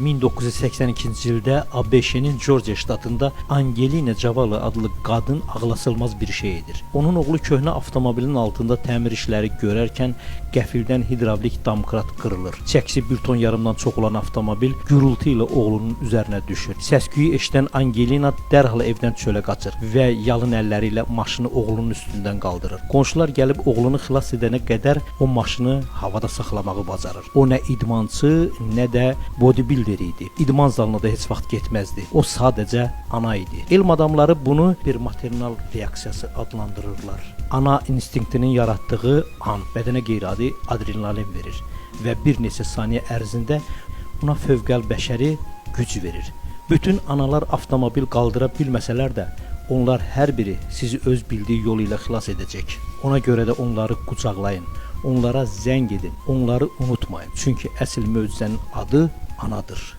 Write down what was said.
1982-ci ildə ABŞ-nin Georgia ştatında Angelina Jolie adlı qadın ağlasılmaz bir şey edir. Onun oğlu köhnə avtomobilin altında təmir işləri görərkən qəfildən hidravlik damkrat qırılır. Çəkisi 1 ton yarımdan çox olan avtomobil gürültü ilə oğlunun üzərinə düşür. Səs-küyü eşidən Angelina dərhal evdən çölə qaçır və yalın əlləri ilə maşını oğlunun üstündən qaldırır. Qonşular gəlib oğlunu xilas edənə qədər o maşını havada saxlamağı bacarır. O nə idmançı, nə də bodybuilder idi. İdman zalına da heç vaxt getməzdi. O sadəcə ana idi. Elm adamları bunu bir maternal reaksiyası adlandırırlar. Ana instinktinin yaratdığı an bədənə qeyri-adi adrenalin verir və bir neçə saniyə ərzində ona fövqəlbəşəri güc verir. Bütün analar avtomobil qaldıra bilməsələr də, onlar hər biri sizi öz bildiyi yolu ilə xilas edəcək. Ona görə də onları qucaqlayın, onlara zəng edin, onları unutmayın. Çünki əsl möcüzənin adı anadır.